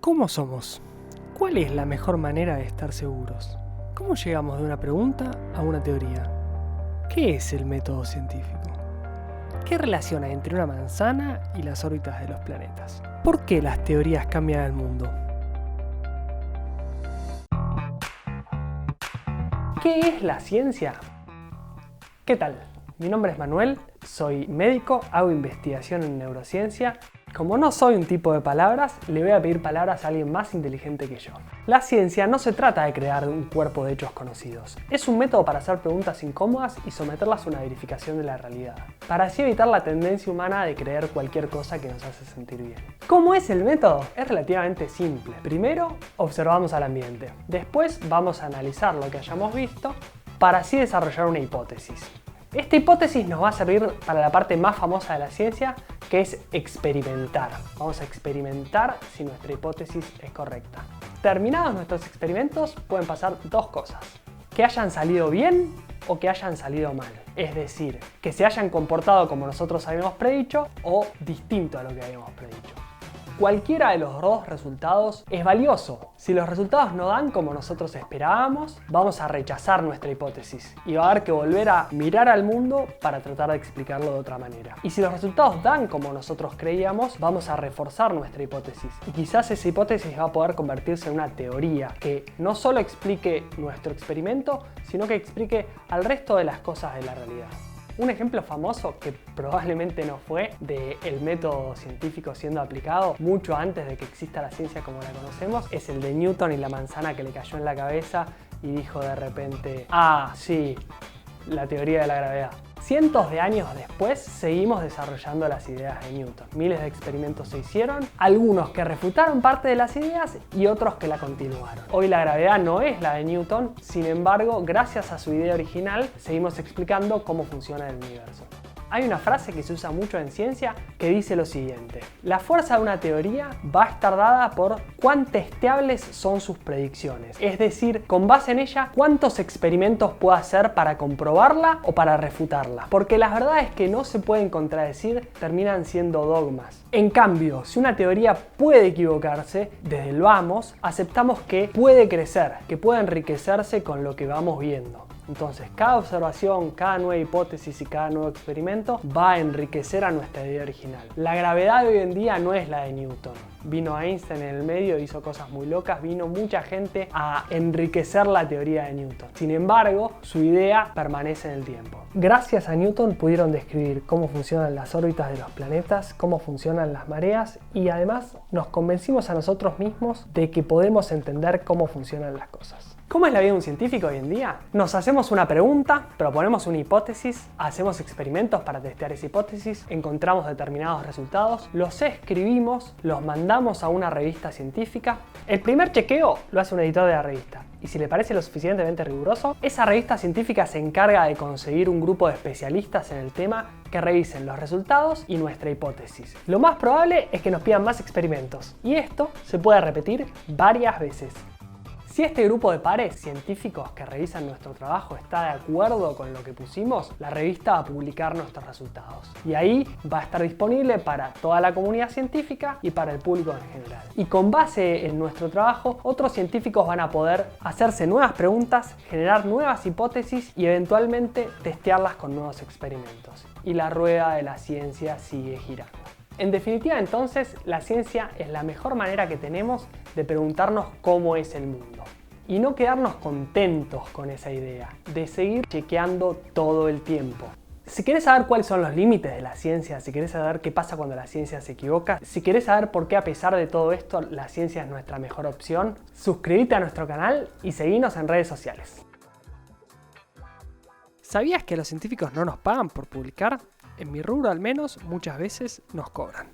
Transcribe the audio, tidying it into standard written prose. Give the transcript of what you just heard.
¿Cómo somos? ¿Cuál es la mejor manera de estar seguros? ¿Cómo llegamos de una pregunta a una teoría? ¿Qué es el método científico? ¿Qué relación hay entre una manzana y las órbitas de los planetas? ¿Por qué las teorías cambian el mundo? ¿Qué es la ciencia? ¿Qué tal? Mi nombre es Manuel, soy médico, hago investigación en neurociencia. Como no soy un tipo de palabras, le voy a pedir palabras a alguien más inteligente que yo. La ciencia no se trata de crear un cuerpo de hechos conocidos. Es un método para hacer preguntas incómodas y someterlas a una verificación de la realidad, para así evitar la tendencia humana de creer cualquier cosa que nos hace sentir bien. ¿Cómo es el método? Es relativamente simple. Primero, observamos al ambiente. Después, vamos a analizar lo que hayamos visto para así desarrollar una hipótesis. Esta hipótesis nos va a servir para la parte más famosa de la ciencia, que es experimentar. Vamos a experimentar si nuestra hipótesis es correcta. Terminados nuestros experimentos, pueden pasar dos cosas: que hayan salido bien o que hayan salido mal. Es decir, que se hayan comportado como nosotros habíamos predicho o distinto a lo que habíamos predicho. Cualquiera de los dos resultados es valioso. Si los resultados no dan como nosotros esperábamos, vamos a rechazar nuestra hipótesis y va a haber que volver a mirar al mundo para tratar de explicarlo de otra manera. Y si los resultados dan como nosotros creíamos, vamos a reforzar nuestra hipótesis. Y quizás esa hipótesis va a poder convertirse en una teoría que no solo explique nuestro experimento, sino que explique al resto de las cosas de la realidad. Un ejemplo famoso, que probablemente no fue, del método científico siendo aplicado mucho antes de que exista la ciencia como la conocemos, es el de Newton y la manzana que le cayó en la cabeza y dijo de repente: ¡ah, sí! La teoría de la gravedad. Cientos de años después seguimos desarrollando las ideas de Newton. Miles de experimentos se hicieron, algunos que refutaron parte de las ideas y otros que la continuaron. Hoy la gravedad no es la de Newton, sin embargo, gracias a su idea original, seguimos explicando cómo funciona el universo. Hay una frase que se usa mucho en ciencia que dice lo siguiente: la fuerza de una teoría va a estar dada por cuán testeables son sus predicciones, es decir, con base en ella, cuántos experimentos puede hacer para comprobarla o para refutarla, porque las verdades que no se pueden contradecir terminan siendo dogmas. En cambio, si una teoría puede equivocarse, desde el vamos, aceptamos que puede crecer, que puede enriquecerse con lo que vamos viendo. Entonces, cada observación, cada nueva hipótesis y cada nuevo experimento va a enriquecer a nuestra idea original. La gravedad de hoy en día no es la de Newton. Vino Einstein en el medio, hizo cosas muy locas, vino mucha gente a enriquecer la teoría de Newton. Sin embargo, su idea permanece en el tiempo. Gracias a Newton pudieron describir cómo funcionan las órbitas de los planetas, cómo funcionan las mareas y además nos convencimos a nosotros mismos de que podemos entender cómo funcionan las cosas. ¿Cómo es la vida de un científico hoy en día? Nos hacemos una pregunta, proponemos una hipótesis, hacemos experimentos para testear esa hipótesis, encontramos determinados resultados, los escribimos, los mandamos a una revista científica. El primer chequeo lo hace un editor de la revista y si le parece lo suficientemente riguroso, esa revista científica se encarga de conseguir un grupo de especialistas en el tema que revisen los resultados y nuestra hipótesis. Lo más probable es que nos pidan más experimentos y esto se puede repetir varias veces. Si este grupo de pares científicos que revisan nuestro trabajo está de acuerdo con lo que pusimos, la revista va a publicar nuestros resultados. Y ahí va a estar disponible para toda la comunidad científica y para el público en general. Y con base en nuestro trabajo, otros científicos van a poder hacerse nuevas preguntas, generar nuevas hipótesis y eventualmente testearlas con nuevos experimentos. Y la rueda de la ciencia sigue girando. En definitiva, entonces, la ciencia es la mejor manera que tenemos de preguntarnos cómo es el mundo. Y no quedarnos contentos con esa idea, de seguir chequeando todo el tiempo. Si querés saber cuáles son los límites de la ciencia, si querés saber qué pasa cuando la ciencia se equivoca, si querés saber por qué a pesar de todo esto la ciencia es nuestra mejor opción, suscríbete a nuestro canal y seguinos en redes sociales. ¿Sabías que los científicos no nos pagan por publicar? En mi rubro al menos muchas veces nos cobran.